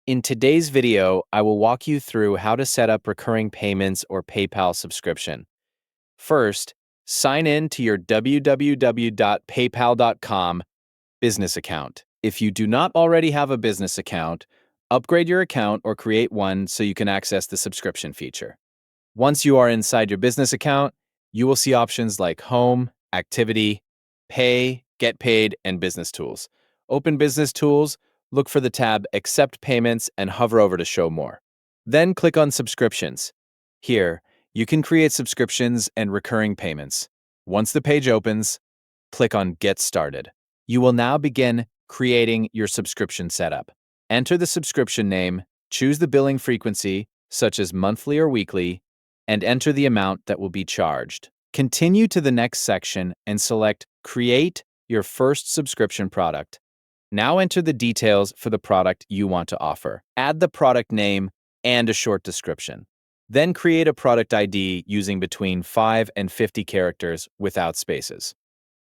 In today's video, I will walk you through how to set up recurring payments or PayPal subscription. First, sign in to your www.paypal.com business account. If you do not already have a business account, upgrade your account or create one so you can access the subscription feature. Once you are inside your business account, you will see options like Home, Activity, Pay, Get Paid, and Business Tools. Open Business Tools, look for the tab Accept Payments, and hover over to show more. Then click on Subscriptions. Here, you can create subscriptions and recurring payments. Once the page opens, click on Get Started. You will now begin creating your subscription setup. Enter the subscription name, choose the billing frequency, such as monthly or weekly, and enter the amount that will be charged. Continue to the next section and select Create your first subscription product. Now enter the details for the product you want to offer. Add the product name and a short description. Then create a product ID using between 5 and 50 characters without spaces.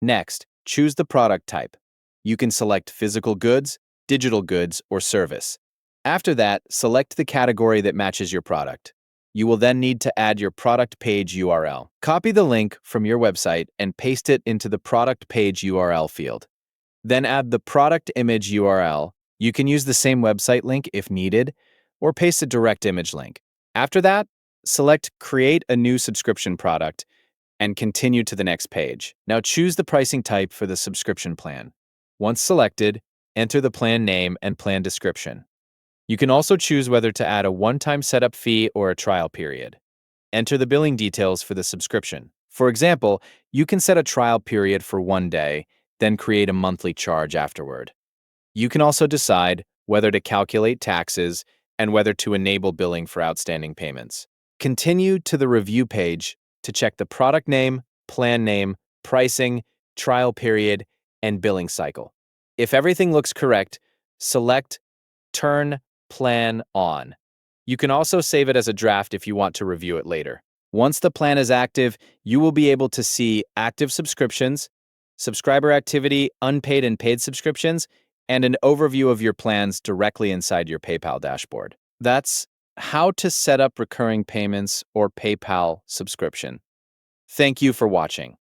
Next, choose the product type. You can select physical goods, digital goods, or service. After that, select the category that matches your product. You will then need to add your product page URL. Copy the link from your website and paste it into the product page URL field. Then add the product image URL. You can use the same website link if needed, or paste a direct image link. After that, select Create a new subscription product and continue to the next page. Now choose the pricing type for the subscription plan. Once selected, enter the plan name and plan description. You can also choose whether to add a one-time setup fee or a trial period. Enter the billing details for the subscription. For example, you can set a trial period for 1 day, then create a monthly charge afterward. You can also decide whether to calculate taxes and whether to enable billing for outstanding payments. Continue to the review page to check the product name, plan name, pricing, trial period, and billing cycle. If everything looks correct, select Turn Plan On. You can also save it as a draft if you want to review it later. Once the plan is active, you will be able to see active subscriptions, subscriber activity, unpaid and paid subscriptions, and an overview of your plans directly inside your PayPal dashboard. That's how to set up recurring payments or PayPal subscription. Thank you for watching.